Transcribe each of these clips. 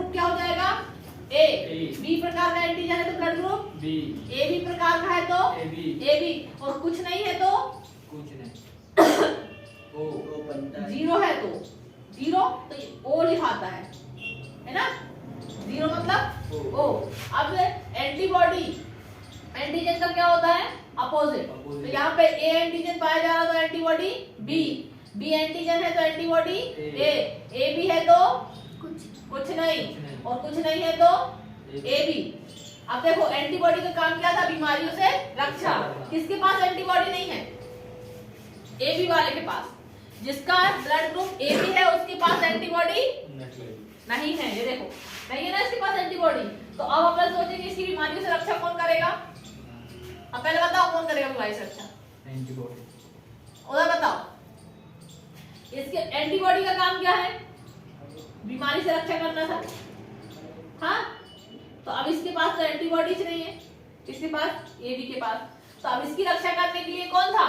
Group क्या हो जाएगा? ए। बी प्रकार का एंटीजन है तो blood group B. A B प्रकार का है तो ए बी। और कुछ नहीं है तो कुछ नहीं। ओ बनता है। जीरो है तो जीरो, तो ओ लिखाता है ना? जीरो मतलब ओ। अब एंटीबॉडी, एंटीजन का क्या होता है? अपोजिट। तो यहाँ पे ए एंटीजन पाया जा रहा है तो एंटीबॉडी बी, बी एंटीजन है तो एंटीबॉडी ए बी है तो कुछ नहीं, और कुछ नहीं है तो ए बी। अब देखो एंटीबॉडी का काम क्या था? बीमारियों से रक्षा। किसके पास एंटीबॉडी नहीं है? ए बी वाले के पास। जिसका ब्लड ग्रुप ए बी है उसके पास एंटीबॉडी नहीं है। ये देखो नहीं है ना इसके पास एंटीबॉडी। तो अब अपन सोचेंगे इसकी बीमारियों से रक्षा कौन करेगा? अब पहले बताओ कौन करेगा बीमारी से रक्षा? एंटीबॉडी। उधर बताओ इसके एंटीबॉडी का काम क्या है? बीमारी से रक्षा करना था। हाँ, तो अब इसके पास तो एंटीबॉडीज नहीं है, इसके पास ए बी के पास। तो अब इसकी रक्षा करने के लिए कौन था?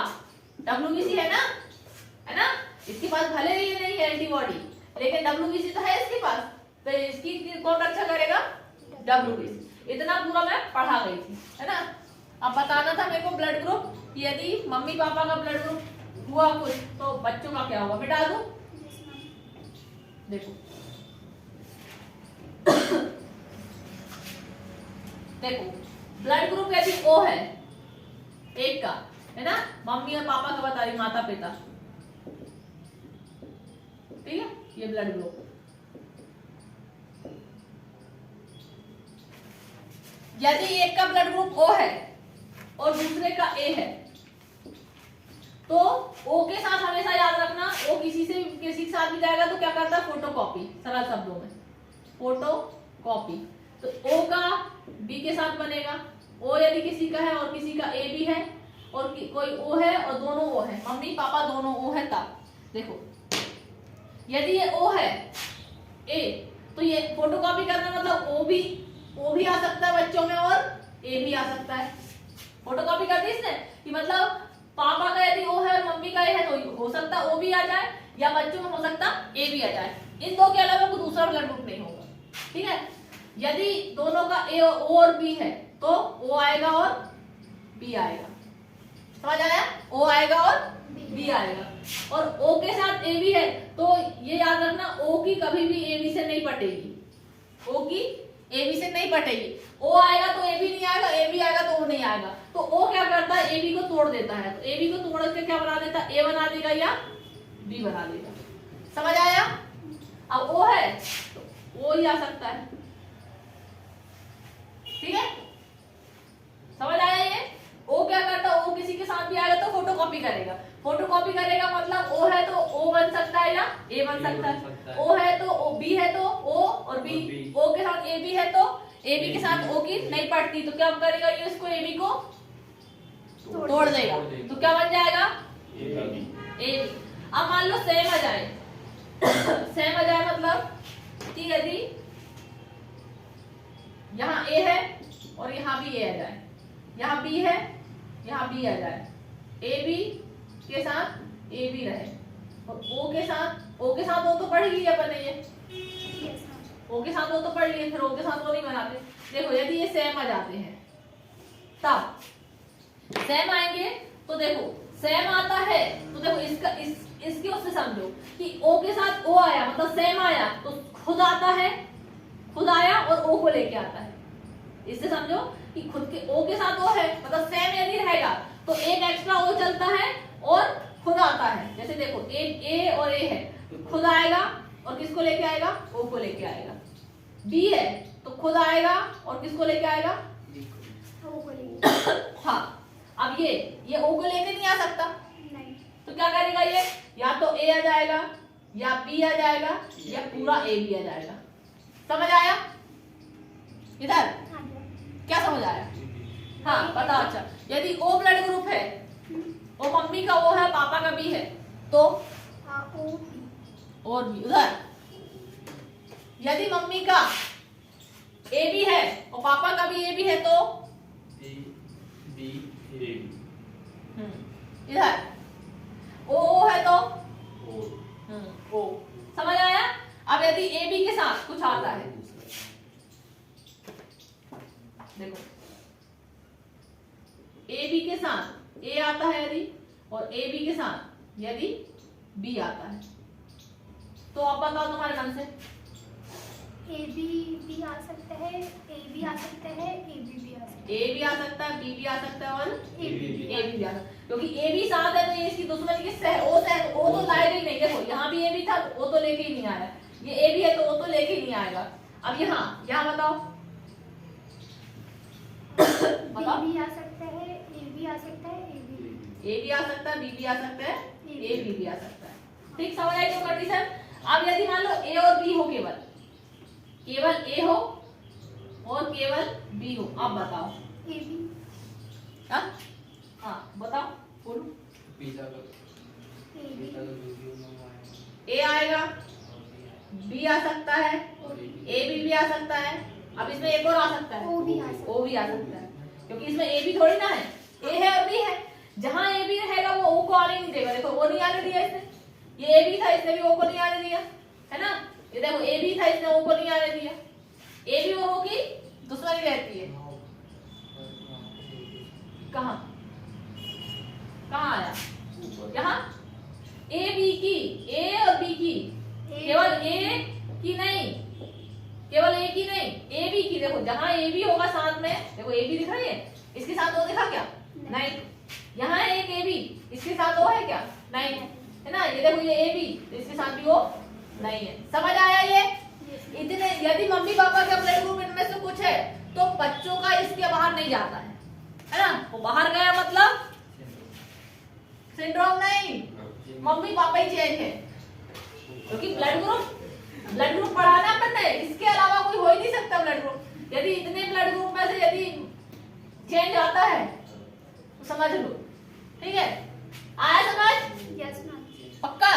WBC है ना, है ना? इसके पास भले ही नहीं है एंटीबॉडी, लेकिन WBC तो है इसके पास। तो इसकी कौन रक्षा करेगा? WBC। इतना पूरा मैं पढ़ा गई थी, है ना? अब बताना था मेरे को ब्लड ग्रुप, यदि मम्मी पापा का ब्लड ग्रुप हुआ कुछ तो बच्चों का क्या होगा? मिटा दूं? देखो देखो ब्लड ग्रुप यदि O है एक का, है ना? मम्मी और पापा का बता रही, माता पिता, ठीक है? ये ब्लड ग्रुप। यदि एक का ब्लड ग्रुप O है और दूसरे का A है तो O के साथ हमेशा याद रखना, O किसी के साथ भी जाएगा तो क्या करता है? फोटोकॉपी। सरल शब्दों में फोटोकॉपी। तो O का B के साथ बनेगा। O यदि किसी का है और किसी का A भी है और कोई O है और दोनों O है, मम्मी पापा दोनों O है, तब देखो यदि ये O है A तो ये फोटोकॉपी करना मतलब O भी आ सकता है बच्चों में और A भी आ सकता है। फोटोकॉपी कर दी इसने कि मतलब पापा का यदि O है और मम्मी का A है तो हो सकता है O भी आ जाए, या बच्चों में हो सकता A भी आ जाए। इन दो के अलावा कोई दूसरा ब्लड ग्रुप नहीं होगा, ठीक है? यदि दोनों का O और B है तो O आएगा और B आएगा। समझ आया? O आएगा और B आएगा। और O के साथ A भी है तो ये याद रखना, O की कभी भी A B से नहीं पटेगी। O की A B से नहीं पटेगी। O आएगा तो A B नहीं आएगा, A B आएगा तो O नहीं आएगा। तो O क्या करता है? A B को तोड़ देता है। तो A B को तोड़ के क्या बना देता है? A बना देगा या B बना देगा। समझ आया? अब O है तो O ही आ सकता है, ठीक है? समझ आया ये? O क्या करता है? O किसी के साथ भी आएगा तो फोटोकॉपी करेगा। फोटोकॉपी करेगा मतलब O है तो O बन सकता है या A बन सकता है। O है तो B है तो O और B, O के साथ AB है तो AB के साथ O की नहीं पड़ती तो क्या करेगा? ये इसको AB को तोड़ देगा तो क्या बन जाएगा? AB। अब मान लो सेम आ जाए सेम आ जाए मतलब कि यदि यहाँ A है और यहाँ भी A आ जाए, यहाँ B है यहाँ B आ जाए, AB के साथ AB रहे और O के साथ O तो पढ़ लिया अपन ने, ये O के साथ O तो पढ़ लिए, फिर O के साथ O नहीं बनाते। देखो यदि ये सेम आ जाते हैं तब सेम आएंगे तो देखो सेम आता है तो देखो इसके उससे समझो कि O के साथ O आया मतलब सेम आया तो खुद आता है, खुद आया और O को लेके आता है। इससे समझो कि खुद के O के साथ O है मतलब सेम यदि रहेगा तो एक एक्स्ट्रा O चलता है और खुद आता है। जैसे देखो A और A है तो खुद आएगा और किसको लेके आएगा? O को लेके आएगा। B है तो खुद आएगा और किसको लेके आएगा? O को लेके। हाँ, अब ये O को लेके नहीं आ सकता नहीं। तो क्या करेगा ये? या तो A आ जाएगा या B आ जाएगा या पूरा A भी आ जाएगा। समझ आया? इधर क्या समझ आया? हाँ बताओ। अच्छा यदि O ब्लड ग्रुप है और मम्मी का O है पापा का B है तो O और B। उधर यदि मम्मी का A भी है और पापा का भी A भी है तो B इधर O है तो O। O। समझ आया? अब यदि A B के साथ कुछ आता है आता है यदि, और ए बी के साथ यदि बी आता है, तो आप बताओ तुम्हारे मन से। ए बी भी आ सकता है, ए भी आ सकता है, ए बी भी आ सकता है। ए भी आ सकता है, बी भी आ सकता है और ए बी भी आ सकता है, क्योंकि ए बी साथ है तो ये इसकी दुश्मनी किससे है, ओ से है, ओ तो लाएगा ही नहीं। देखो यहाँ भी ए बी था, ओ तो लेके ही नहीं आया, ये ए बी है तो ओ तो लेके ही नहीं आएगा। अब यहाँ बताओ बताओ। बी भी आ सकता है, ए भी आ सकता है, ए बी ए भी आ सकता है, बी भी आ सकता है, ए बी भी आ सकता है। ठीक, समझ आई तो कंडीशन। अब यदि मान लो ए और बी हो, केवल ए हो और केवल बी हो, आप बताओ। A B. हाँ बताओ, बोलो। पिज्जा का ए बी ए आएगा, बी आ सकता है, ए बी भी आ सकता है। अब इसमें एक और आ सकता है, ओ भी आ सकता है। ओ भी आ सकता है, क्योंकि इसमें ए बी थोड़ी ना है, ए है और बी है। जहां ए बी रहेगा वो ओ को आने नहीं देगा। देखो वो नहीं आने दिया इसने, ये ए बी था इसने भी ओ को नहीं आने दिया, है ना। ये देखो ए बी था इसने ओ को नहीं आने दिया। ए बी और ओ की दुश्मनी रहती है। कहाँ कहाँ आया, यहाँ ए बी की, ए और बी की, केवल ए की नहीं, केवल ए की नहीं, ए बी की। देखो जहां ए बी होगा साथ में, देखो ए बी दिख रही है, इसके साथ ओ दिखा क्या, नहीं। यहाँ एक ए बी, इसके साथ ओ है क्या, नहीं, है ना। ये देखो ये ए बी, इसके साथ भी ओ नहीं है। समझ आया ये। इतने यदि मम्मी पापा का ब्लड ग्रुप इनमें से कुछ है तो बच्चों का इसके बाहर नहीं जाता है ना। वो बाहर गया मतलब सिंड्रोम नहीं, मम्मी पापा ही चेंज है, क्योंकि ब्लड ग्रुप पढ़ाना अपन है, इसके अलावा कोई हो ही नहीं सकता ब्लड ग्रुप। यदि इतने ब्लड ग्रुप में से यदि चेंज आता है तो समझ लो, ठीक है। आया समझ, यस मैम। पक्का।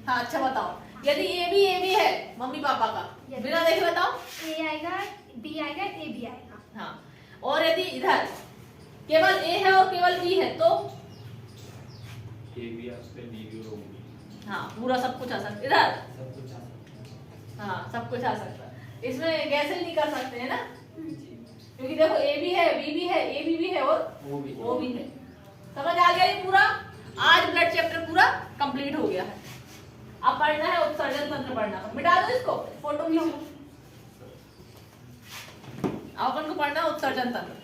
हाँ अच्छा बताओ, यदि ए बी है मम्मी पापा का, बिना देखे बताओ। ए आएगा, बी आएगा, ए बी आएगा। हाँ, और यदि इधर केवल ए है और केवल बी है तो ए भी आ सकता है, बी भी और ओ भी। हाँ पूरा सब कुछ आ सकता है इधर। सब कुछ आ सकता है। हाँ सब कुछ आ सकता है, इसमें कैसे नहीं कर सकते है ना, जी, क्योंकि देखो ए भी है, बी भी है, ए भी है और वो भी ओ भी है। समझ आ गया ये पूरा। आज ब्लड चैप्टर पूरा कंप्लीट हो गया है। अब पढ़ना है उत्सर्जन तंत्र पढ़ना है। मिटा दो इसको, फोटो भी हो। अब अपन को पढ़ना है उत्सर्जन तंत्र।